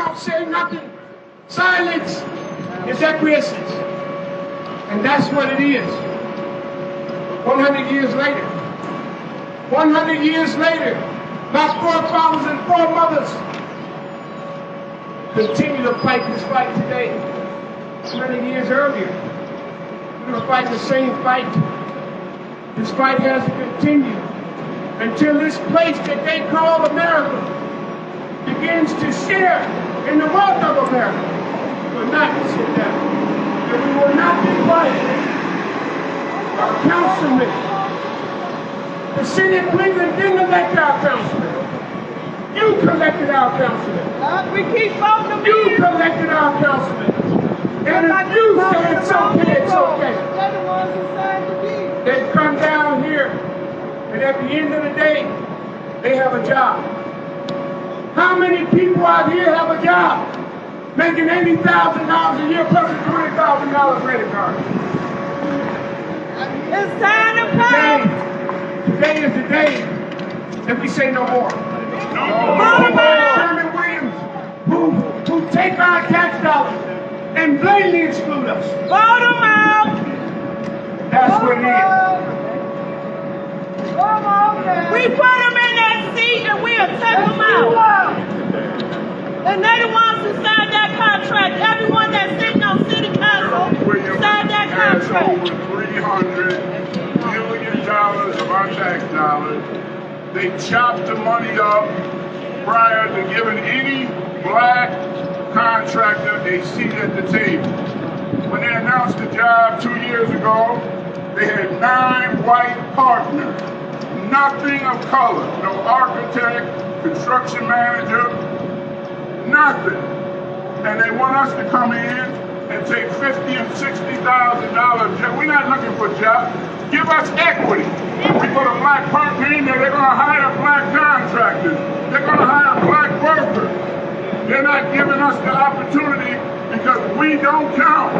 don't say nothing. Silence is acquiescence. And that's what it is. 100 years later, 100 years later, my forefathers and foremothers continue to fight this fight today. 20 years earlier, we're going to fight the same fight. This fight has to continue until this place that they call America begins to share in the wealth of America. We will not sit down, and we will not be quiet. Our councilman, the city of Cleveland didn't elect our councilman. You collected our councilman. We keep voting. You collected our councilman. And if you say it's okay, it's okay. They're the ones who signed the deed. They come down here, and at the end of the day, they have a job. How many people out here have a job? Making $80,000 a year plus a $20,000 credit card. It's time to pay. Today is the day that we say no more. Sherwin Williams, who take our tax dollars and blatantly exclude us. Vote them out. That's what it is. We put them in that seat and we'll take them out. And they're the ones who signed that contract. Everyone that's sitting on city council signed that contract. Over $300 million of our tax dollars. They chopped the money up prior to giving any black contractor a seat at the table. When they announced the job 2 years ago, they had 9 white partners, nothing of color, no architect, construction manager, nothing. And they want us to come in and take $50,000 and $60,000. We're not looking for jobs. Give us equity. We put a black partner in there, they're going to hire black contractors. They're going to hire black workers. They're not giving us the opportunity because we don't count.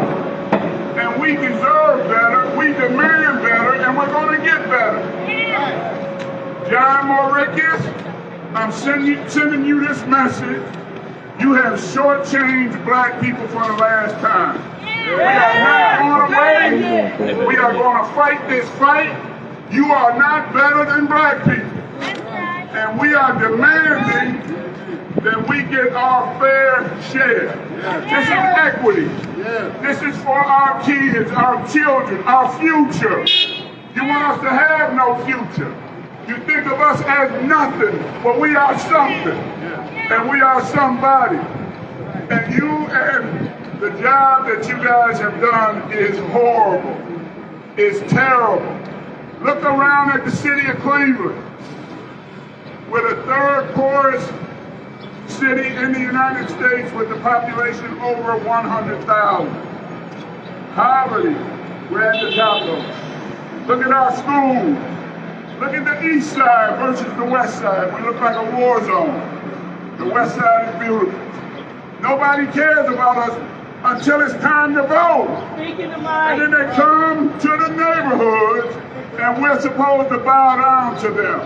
And we deserve better, we demand better, and we're going to get better. John Mauricus, I'm sending you this message. You have shortchanged black people for the last time. We are not going away. We are going to fight this fight. You are not better than black people. And we are demanding that we get our fair share. This is equity. This is for our kids, our children, our future. You want us to have no future. You think of us as nothing, but we are something. And we are somebody. And you and the job that you guys have done is horrible. It's terrible. Look around at the city of Cleveland. We're the 3rd poorest city in the United States with a population over 100,000. Poverty, we're at the top of it. Look at our schools. Look at the east side versus the west side. We look like a war zone. The west side is beautiful. Nobody cares about us until it's time to vote. And then they come to the neighborhoods and we're supposed to bow down to them.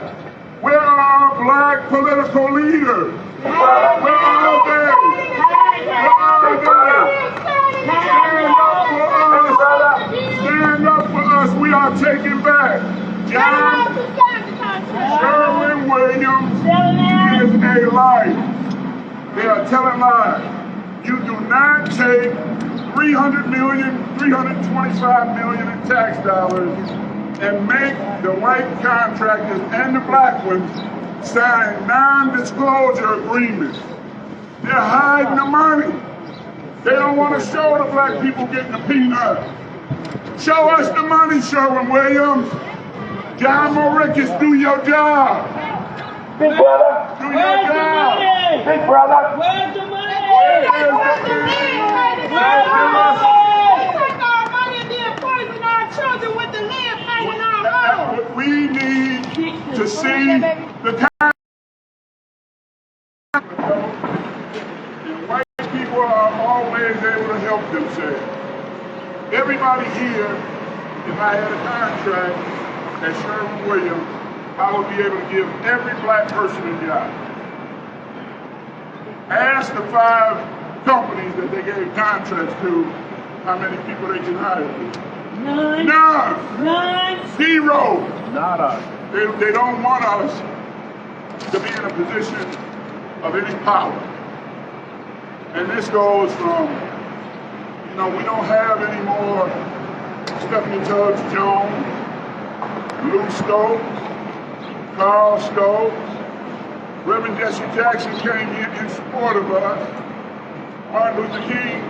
Where are our black political leaders? Where are they? Where are they? Stand up for us. We are taking back. John Sherwin Williams is a liar. They are telling lies. You do not take $300 million, $325 million in tax dollars and make the white contractors and the black ones sign non-disclosure agreements. They're hiding the money. They don't want to show the black people getting the peanuts. Show us the money, Sherwin Williams. John Mauricus, do your job. Big brother. Do your job. Big brother. Where's the money? Where's the money? Where's the money? Take our money and then poison our children with the lead paint in our homes. We need to see the kind. White people are always able to help themselves. Everybody here, if I had a contract at Sherwin Williams, I would be able to give every black person a job. Ask the 5 companies that they gave contracts to how many people they can hire. None. None. None. 0. Nada. They don't want us to be in a position of any power. And this goes from, we don't have any more Stephanie Tubbs Jones, Lou Stokes, Carl Stokes. Reverend Jesse Jackson came in support of us. Martin Luther King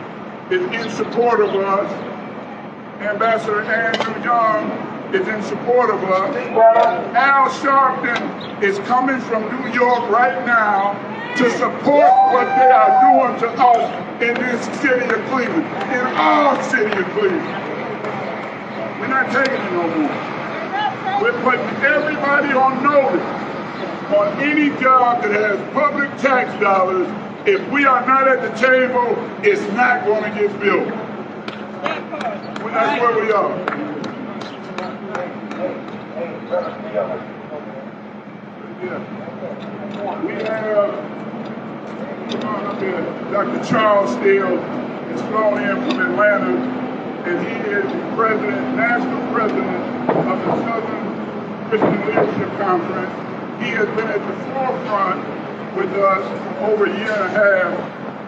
is in support of us. Ambassador Andrew Young is in support of us. Al Sharpton is coming from New York right now to support what they are doing to us in this city of Cleveland, in our city of Cleveland. We're not taking it no more. We're putting everybody on notice on any job that has public tax dollars. If we are not at the table, it's not going to get built. Well, that's where we are. We have Dr. Charles Steele is flown in from Atlanta, and he is the president, national president of the Southern Christian Leadership Conference. He has been at the forefront with us for over a year and a half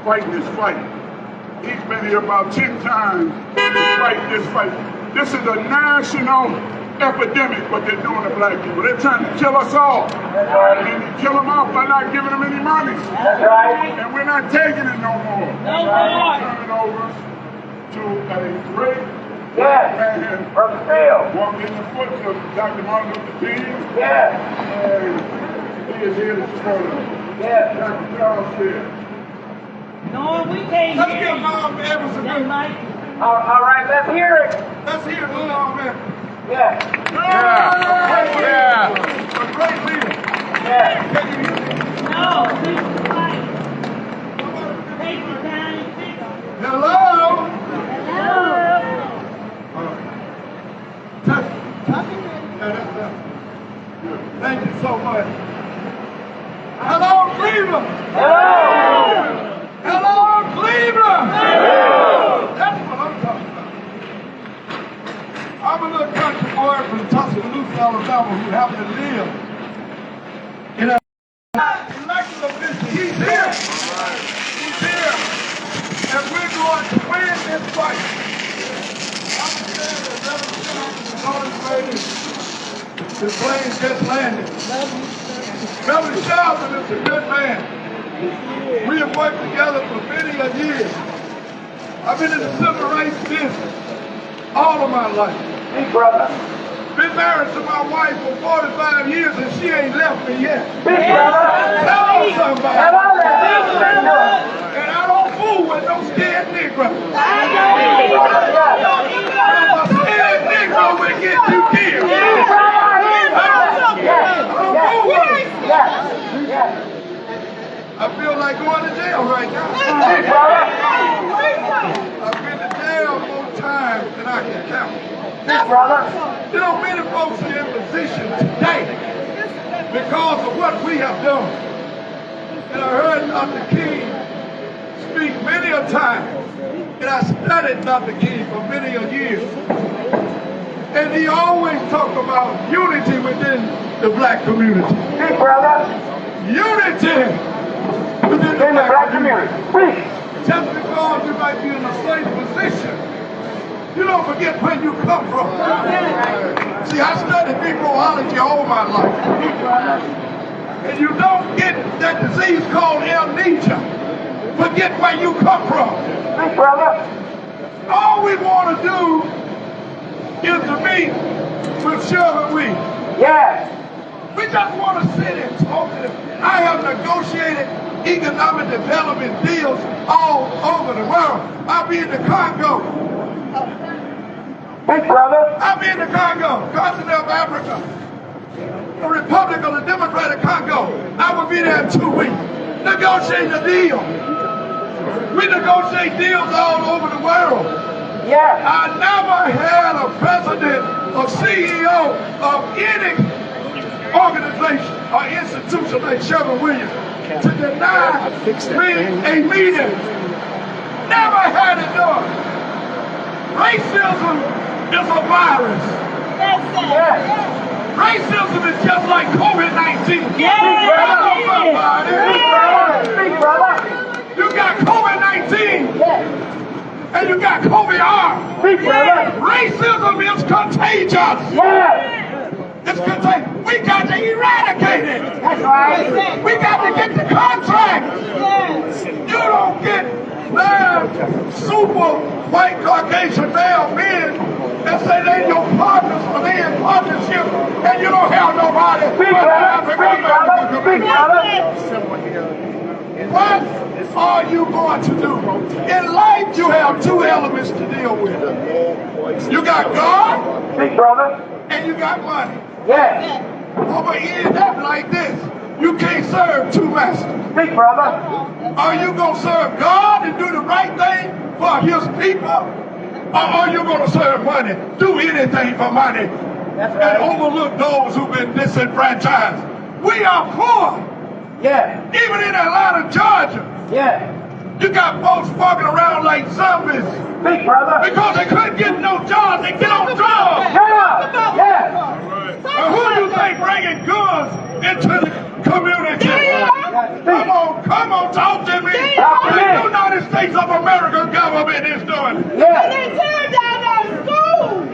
fighting this fight. He's been here about 10 times to fight this fight. This is a national epidemic, what they're doing to black people. They're trying to kill us all. And you kill them off by not giving them any money. And we're not taking it no more. No more. Turn it over to a great man From Steele. walking in the footsteps of Dr. Martin Luther King. Yes. And he is here to support us. Yes. Dr. Charles Steele. No, we can't Let's hear give you. Mom Evans a That good. mic. All right, let's hear it. Let's hear it, Mom Evans. Yes. Yeah. A great leader. Yes. Can you hear me? No, take the mic. Take it down and pick up. Hello. Hello. Thank you so much. Hello, Cleveland. Hello. Hello, Cleveland. Hello. That's what I'm talking about. I'm a little country boy from Tuscaloosa, Alabama, who happened to live in a elected official. He's here. He's here. And we're going to win this fight. I'm saying that Reverend Shelton the plane just landed. Reverend Shelton is a good man. We have worked together for many a years. I've been in the civil rights business all of my life. Big brother. Been married to my wife for 45 years and she ain't left me yet. Big brother. Hello, somebody. Hello there. And I don't fool with no scared Negro. A scared Negro will get you killed. I feel like going to jail right now. I've been to jail more times than I can count. You know, many folks are in position today because of what we have done. And I heard Dr. King speak many a time, and I studied Dr. King for many a years. And he always talked about unity within the black community. Big brother. Unity within the In the black community. Preach. Just because you might be in a safe position, you don't forget where you come from. See, I studied Negroology all my life. And you don't get that disease called amnesia. Forget where you come from. Big brother. All we want to do is to meet with Sherwin. Yes. We just want to sit and talk to them. I have negotiated economic development deals all over the world. I'll be in the Congo. Big brother. I'll be in the Congo, continent of Africa, the Republic of the Democratic Congo. I will be there in 2 weeks. Negotiating a deal. We negotiate deals all over the world. Yes. I never had a president or CEO of any organization or institution like Sherwin Williams. to deny me a meeting. Never had it done. Racism is a virus. Racism is just like COVID-19. Speak, brother. You got COVID-19 and you got COVID-R. Speak, brother. Racism is contagious. It's contagious. We got to eradicate it. That's right. We got to get the contract. You don't get super white Caucasian male men and say they your partners or they in partnership and you don't have nobody. Speak, brother. Speak, brother. What are you going to do? In life, you have two elements to deal with. You got God Speak, brother. and you got money. Yes. Oh, but it end up like this. You can't serve two masters. Speak, brother. Are you going to serve God and do the right thing for his people? Or are you going to serve money? Do anything for money and overlook those who've been disenfranchised. We are poor. Yeah. Even in Atlanta, Georgia. Yeah. You got folks walking around like zombies Speak, brother. because they couldn't get no jobs. They get on drugs. Yeah. And who do you think bringing guns into the community? Come on, talk to me. The United States of America government is doing it.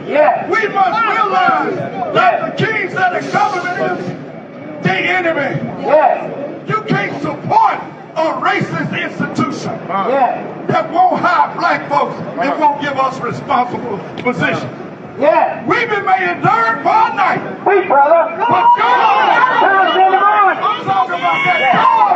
Yeah. We must realize that the king said the government is the enemy. Yeah. You can't support a racist institution Yeah. that won't hire black folks and won't give us responsible positions. Yeah. We've been made dirt for a night. Speak, brother. But God, I'm talking about that joy.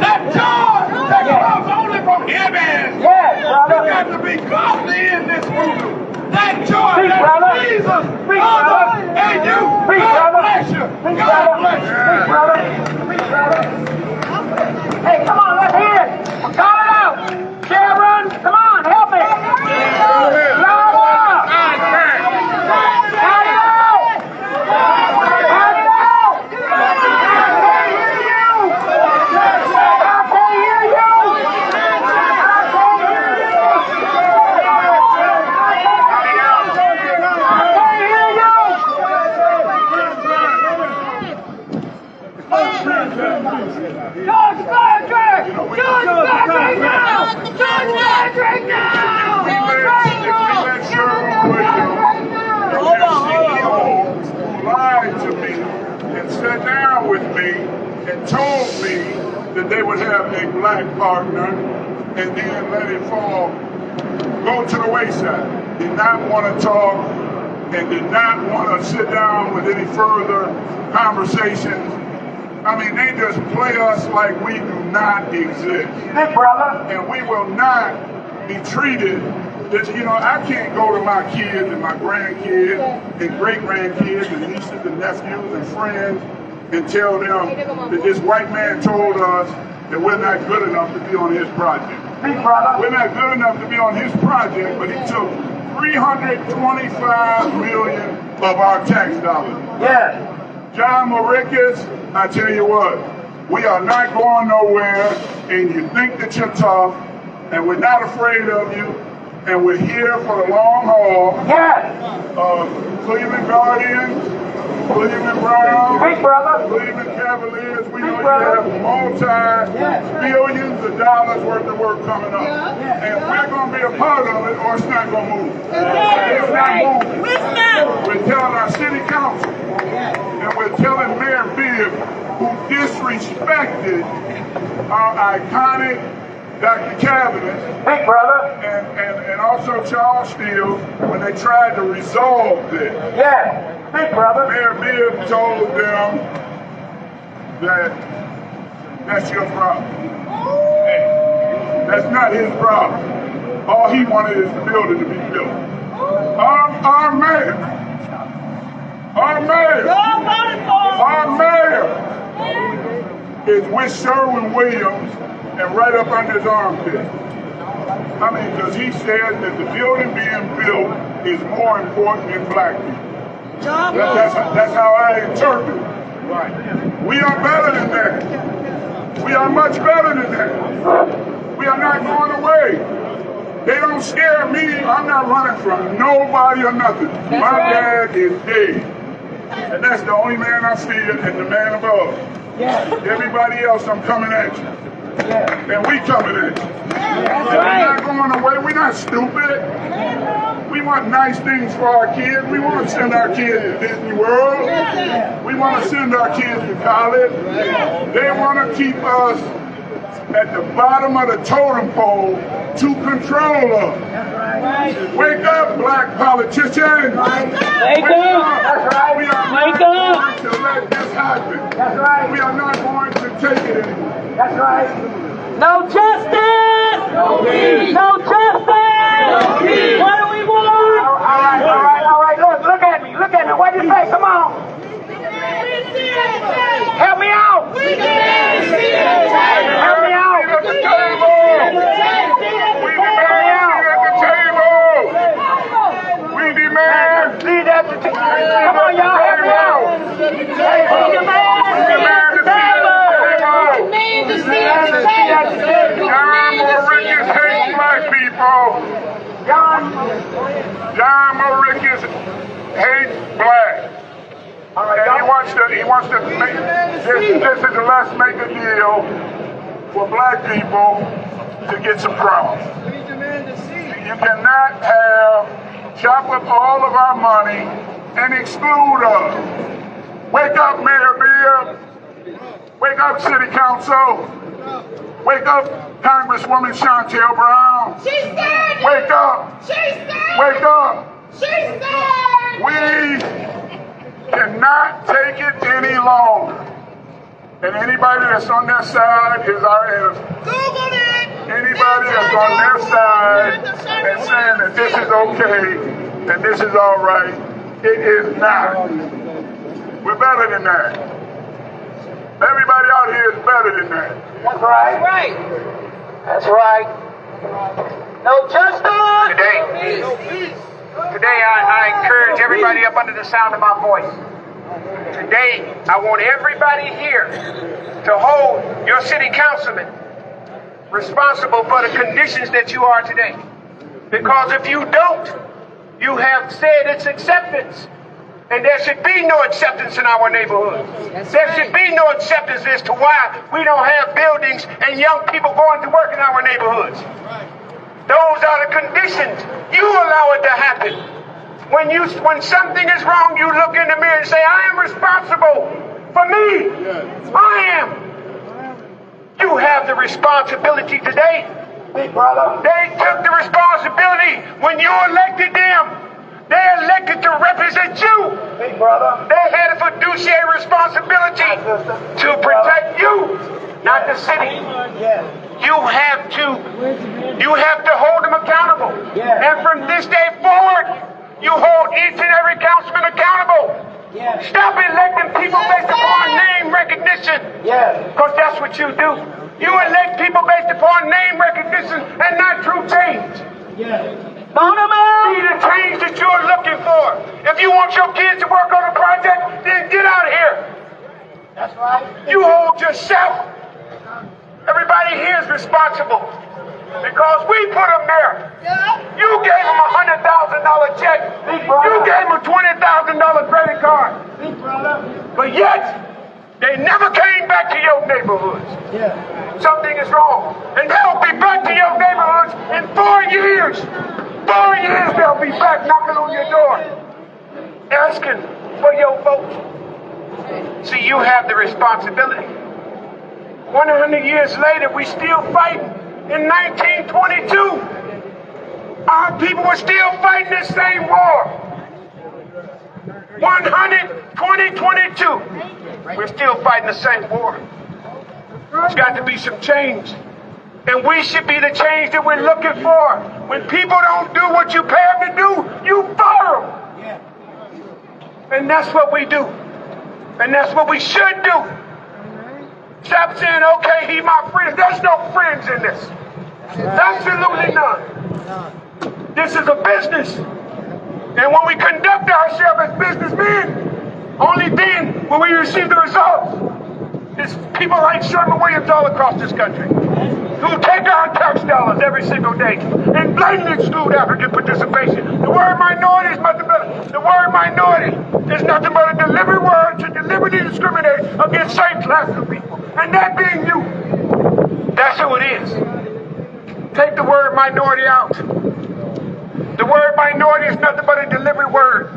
That joy that comes only from heaven. Yeah, You brother. got to be godly in this movement. That joy Speak, that brother. Jesus Speak, loves brother. us and you. Speak, God brother. bless you. Speak, God brother. bless you. Speak, brother. Speak, brother. Hey, come on, let's hear it. Call it out. Sherwin, come on, help me. Louder. Shout it out. Shout it out. Sat down with me and told me that they would have a black partner and then let it fall, go to the wayside. Did not want to talk and did not want to sit down with any further conversations. I mean, they just play us like we do not exist. Hey, brother. And we will not be treated that, you know, I can't go to my kids and my grandkids and great-grandkids and nieces and nephews and friends and tell them that this white man told us that we're not good enough to be on his project. Hey, brother. We're not good enough to be on his project, but he took $325 million of our tax dollars. Yeah. John Mauricus, I tell you what, we are not going nowhere, and you think that you're tough, and we're not afraid of you, and we're here for the long haul. Yeah. Cleveland Guardians, Cleveland Browns, Hey, brother. Cleveland Cavaliers, we know you have multi-billions of dollars worth of work coming up. And we're going to be a part of it, or it's not going to move. It's not moving. We're telling our city council, and we're telling Mayor Bibb, who disrespected our iconic Dr. Cabinet, Hey, brother. and also Charles Steele, when they tried to resolve this. Yeah. Hey, brother. Mayor Bibb told them that that's your problem. That's not his problem. All he wanted is the building to be built. Our mayor is with Sherwin Williams and right up under his armpit. I mean, because he said that the building being built is more important than black people. That's how I interpret it. Right. We are better than that. We are much better than that. We are not going away. They don't scare me. I'm not running from nobody or nothing. My dad is dead. And that's the only man I fear and the man above. Everybody else, I'm coming at you. And we coming at you. We're not going away. We're not stupid. We want nice things for our kids. We want to send our kids to Disney World. We want to send our kids to college. They want to keep us at the bottom of the totem pole to control us. Wake up, black politicians. Wake up. That's right. We are not going to let this happen. That's right. We are not going to take it anymore. That's right. No justice! No peace! No justice! No peace! What do we want? All right. Look at me. What do you say? Come on. Help me out. Help me out. At the table. We demand at the table. We demand. Lead at the table. Come on, y'all. Help me out. We demand to see at the table. John Mauricus hates black people. John Mauricus hates black. And he wants to make this is a let's make a deal for black people to get some crumbs. You cannot chop up all of our money and exclude us. Wake up, Mayor Bill. Wake up, City Council. Wake up, Congresswoman Chantel Brown. She said it. Wake up. She said Wake up. She said We cannot take it any longer. And anybody that's on their side is our enemy. Google it. Anybody that's on their side and saying that this is okay and this is all right, it is not. We're better than that. Everybody out here is better than that. That's right. Right. That's right. No justice. Today I encourage everybody up under the sound of my voice. Today I want everybody here to hold your city councilman responsible for the conditions that you are today. Because if you don't, you have said it's acceptance. And there should be no acceptance in our neighborhood. There should be no acceptance as to why we don't have buildings and young people going to work in our neighborhoods. Those are the conditions. You allow it to happen. When something is wrong, you look in the mirror and say, I am responsible for me. I am. You have the responsibility today. Big brother. They took the responsibility when you elected them. They elected to represent you. Big brother. They had a fiduciary responsibility to protect you, not the city. You have to hold them accountable. And from this day forward, you hold each and every councilman accountable. Stop electing people based upon name recognition. Because that's what you do. You elect people based upon name recognition and not true change. Be the change that you're looking for. If you want your kids to work on a project, then get out here. That's right. You hold yourself. Everybody here is responsible because we put them there. You gave them a $100,000 check. You gave them a $20,000 credit card. But yet, they never came back to your neighborhoods. Something is wrong. And they'll be back to your neighborhoods in 4 years. 4 years they'll be back knocking on your door, asking for your vote. See, you have the responsibility. 100 years later, we still fighting. In 1922, our people were still fighting the same war. 2022, we're still fighting the same war. There's got to be some change. And we should be the change that we're looking for. When people don't do what you pay them to do, you fire them. And that's what we do. And that's what we should do. Stop saying, okay, he my friend. There's no friends in this. Absolutely none. This is a business. And when we conduct ourselves as businessmen, only then will we receive the results. There's people like Sherwin all across this country who take our tax dollars every single day and blatantly exclude African participation. The word minority is nothing but a deliberate word to deliberately discriminate against certain classes of people. And that being you, that's who it is. Take the word minority out. The word minority is nothing but a deliberate word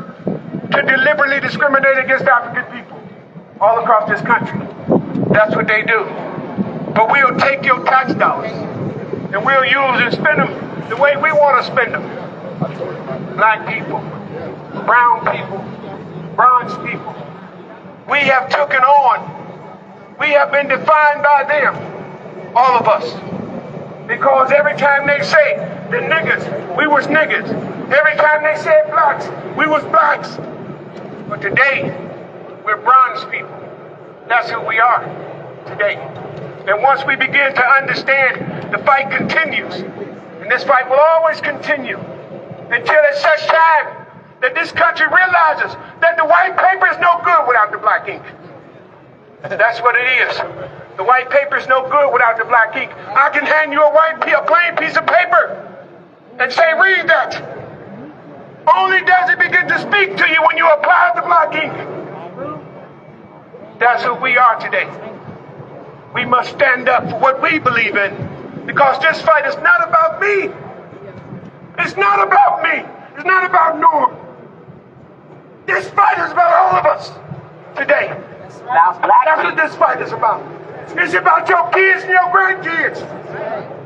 to deliberately discriminate against African people all across this country. That's what they do. But we'll take your tax dollars and we'll use and spend them the way we want to spend them. Black people, brown people, bronze people. We have taken on. We have been defined by them, all of us. Because every time they say the niggas, we was niggas. Every time they said blacks, we was blacks. But today, we're bronze people. That's who we are today. And once we begin to understand, the fight continues. And this fight will always continue until at such time that this country realizes that the white paper is no good without the black ink. That's what it is. The white paper is no good without the black ink. I can hand you a plain piece of paper and say, read that. Only does it begin to speak to you when you apply the black ink. That's who we are today. We must stand up for what we believe in, because this fight is not about me. It's not about me. It's not about Norm. This fight is about all of us today. That's what this fight is about. It's about your kids and your grandkids.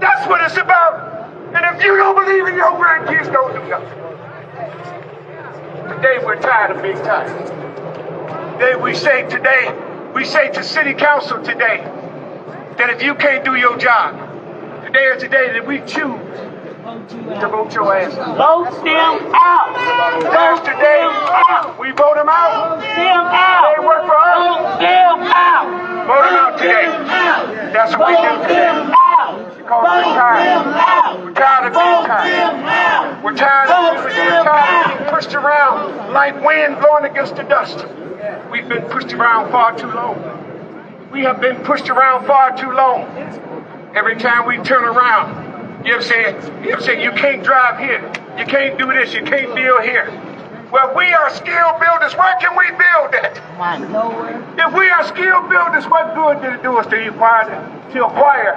That's what it's about. And if you don't believe in your grandkids, don't do nothing. Today we're tired of being tired. Today we say to City Council today, that if you can't do your job, today is the day that we choose to vote your ass out. Vote them out. Vote today. We vote them out. Vote them out. They work for us. Vote them out. Vote them out today. That's what we do today. Because we're tired. We're tired of being tired. We're tired of being pushed around like wind blowing against the dust. We've been pushed around far too long. We have been pushed around far too long. Every time we turn around, you ever say you can't drive here, you can't do this, you can't build here. Well, we are skilled builders. Where can we build at? If we are skilled builders, what good did it do us to acquire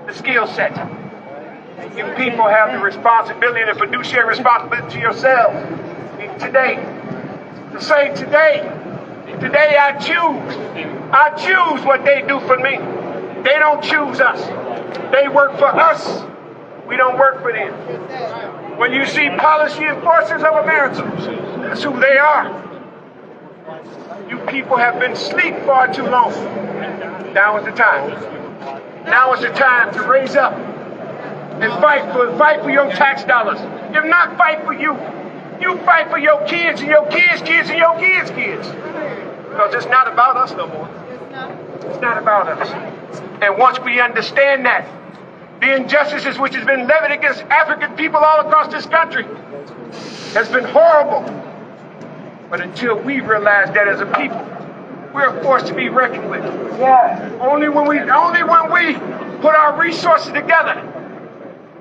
the skill set? You people have the responsibility and the fiduciary responsibility to yourselves. Today, to say today I choose what they do for me. They don't choose us. They work for us. We don't work for them. When you see policy enforcers of America, that's who they are. You people have been asleep far too long. Now is the time. Now is the time to raise up and fight for your tax dollars. If not fight for you, you fight for your kids and your kids' kids and your kids' kids. Because it's not about us no more. It's not about us. And once we understand that, the injustices which has been levied against African people all across this country has been horrible. But until we realize that as a people, we're forced to be reckoned with. Only when we put our resources together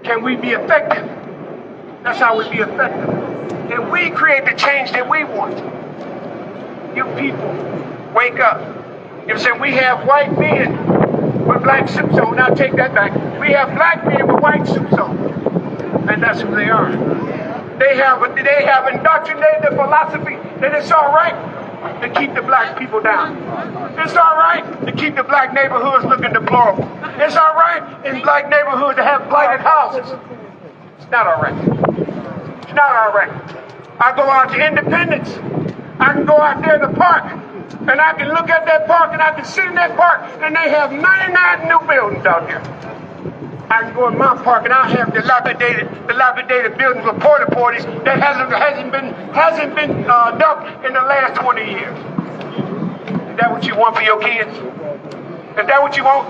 can we be effective. That's how we be effective. And we create the change that we want. You people, wake up. You say we have white men with black suits on. Now take that back. We have black men with white suits on. And that's who they are. They have indoctrinated the philosophy that it's all right to keep the black people down. It's all right to keep the black neighborhoods looking deplorable. It's all right in black neighborhoods to have blighted houses. It's not all right. It's not all right. I go out to Independence. I can go out there in the park, and I can look at that park, and I can sit in that park, and they have 99 new buildings out there. I can go in my park, and I have dilapidated buildings with porta potties that hasn't been dumped in the last 20 years. Is that what you want for your kids? Is that what you want?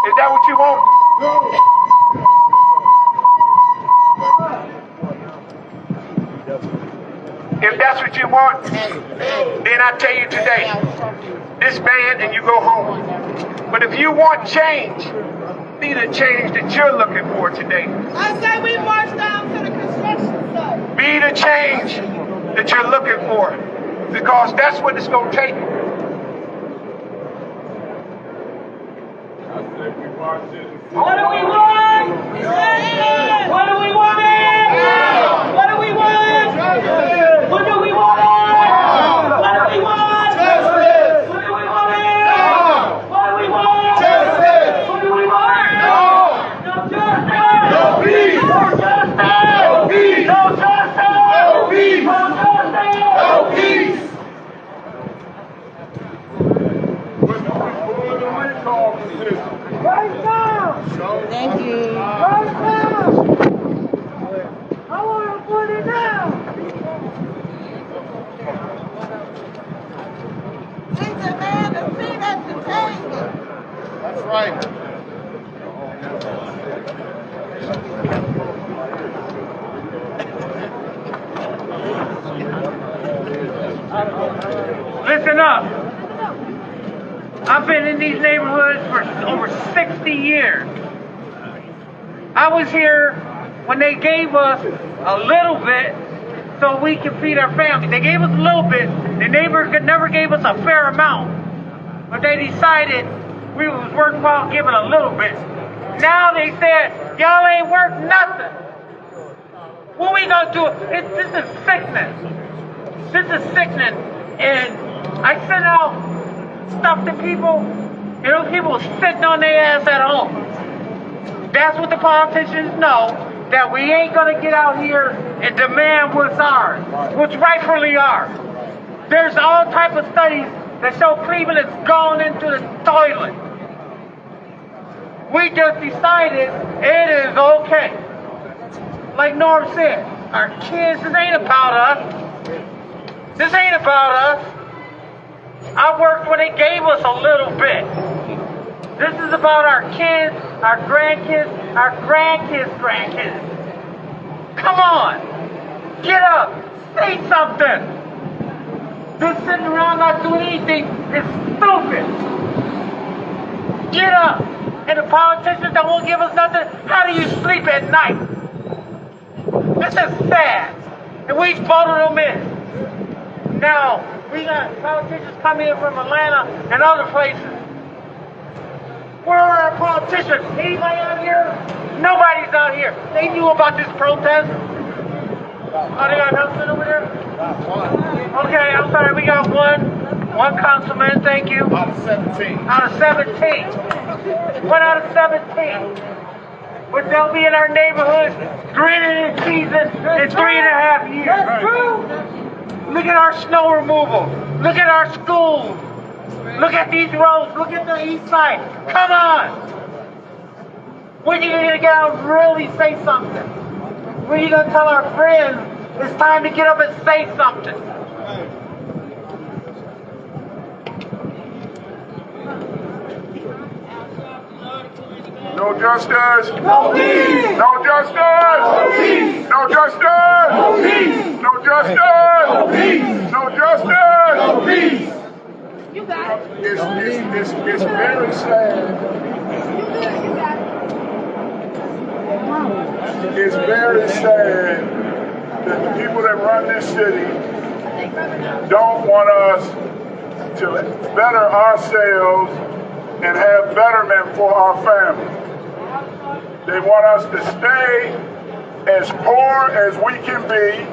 Is that what you want? If that's what you want, then I tell you today, disband and you go home. But if you want change, be the change that you're looking for today. I say we march down to the construction site. Be the change that you're looking for, because that's what it's going to take. What do we want? What do we want? What do we want? What do we want? What do we want? Justice. What do we want? What do we want? Justice. What do we want? No justice. No peace. No justice. No peace. No justice. No peace. No justice. No peace. Right now! Thank you. Right now! I want to put it down! We demand a seat at the table. That's right. Listen up. I've been in these neighborhoods for over 60 years. I was here when they gave us a little bit so we could feed our family. They gave us a little bit. The neighbors never gave us a fair amount. But they decided we was worthwhile giving a little bit. Now they said, y'all ain't worth nothing. What we gonna do? This is sickening. This is sickening. And I sent out stuff to people, and those people sitting on their ass at home. That's what the politicians know, that we ain't gonna get out here and demand what's ours, what's rightfully ours. There's all type of studies that show Cleveland has gone into the toilet. We just decided it is okay. Like Norm said, our kids, this ain't about us. This ain't about us. I worked when they gave us a little bit. This is about our kids, our grandkids, grandkids. Come on. Get up. Say something. Just sitting around not doing anything is stupid. Get up. And the politicians that won't give us nothing, how do you sleep at night? This is sad. And we voted them in. Now, we got politicians coming in from Atlanta and other places. Where are our politicians? Anybody out here? Nobody's out here. They knew about this protest. Oh, they got Nelson over there? Okay, I'm sorry. We got one councilman. Thank you. Out of 17. Out of 17. 1 out of 17. But they'll be in our neighborhood grinning and cheesing in 3.5 years. That's true! Look at our snow removal. Look at our schools. Look at these roads. Look at the east side. Come on. When are you going to get out and really say something? When are you going to tell our friends it's time to get up and say something? No justice. No peace! No justice. No peace! No justice. No peace! No justice. No peace! No justice. No peace! You got it. It's very sad. You good. You got it. It's very sad that the people that run this city don't want us to better ourselves and have betterment for our family. They want us to stay as poor as we can be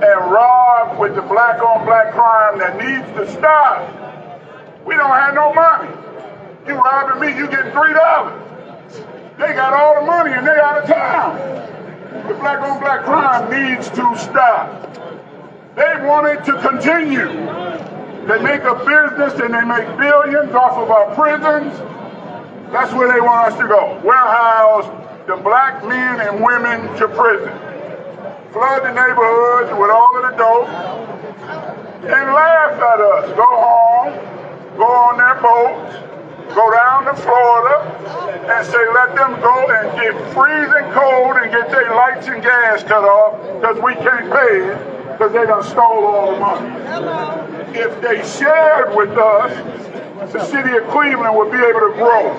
and rob with the black on black crime that needs to stop. We don't have no money. You robbing me, you getting $3. They got all the money and they out of town. The black on black crime needs to stop. They want it to continue. They make a business and they make billions off of our prisons. That's where they want us to go. Warehouse the black men and women to prison. Flood the neighborhoods with all of the dope and laugh at us. Go home, go on their boats, go down to Florida and say let them go and get freezing cold and get their lights and gas cut off because we can't pay it. because they done stole all the money. If they shared with us, the city of Cleveland would be able to grow.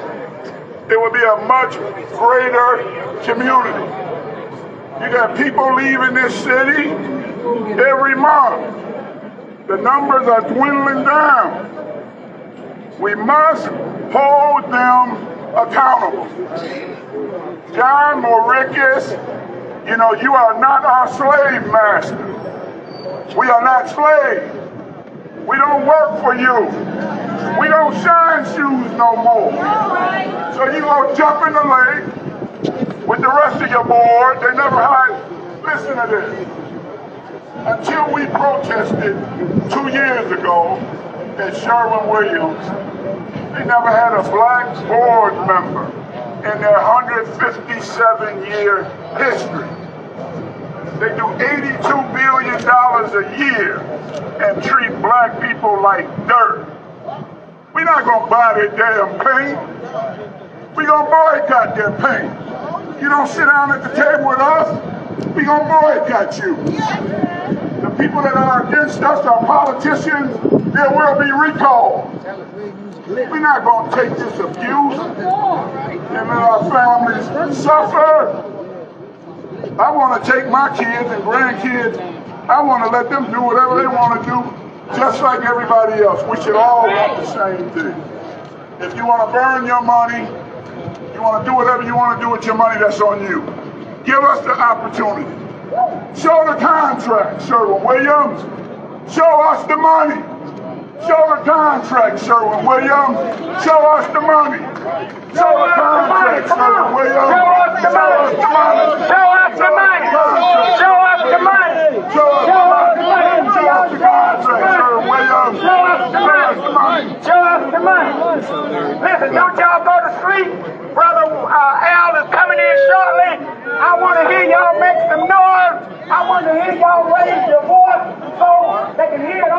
It would be a much greater community. You got people leaving this city every month. The numbers are dwindling down. We must hold them accountable. John Mauricus, you know, you are not our slave master. We are not slaves. We don't work for you. We don't shine shoes no more. So you gonna jump in the lake with the rest of your board. They never had, listen to this. Until we protested 2 years ago at Sherwin-Williams, they never had a black board member in their 157-year history. They do $82 billion a year and treat black people like dirt. We're not gonna buy their damn paint. We're gonna boycott their paint. You don't sit down at the table with us, we're gonna boycott you. The people that are against us are politicians, there will be recall. We're not going to take this abuse and let our families suffer. I want to take my kids and grandkids, I want to let them do whatever they want to do, just like everybody else. We should all want the same thing. If you want to burn your money, you want to do whatever you want to do with your money, that's on you. Give us the opportunity. Show the contract, Sherwin-Williams. Show us the money. Show the contract, Sherwin-Williams. Show us the money. Show the contract, Sherwin-Williams. Show us the money. Show us the money. Show us the money. Show us the money. Show us the contract, Sherwin-Williams. Show us the money. Show us the money. Listen, don't y'all go to sleep. Brother Al is coming in shortly. I want to hear y'all make some noise. I want to hear y'all raise your voice so they can hear it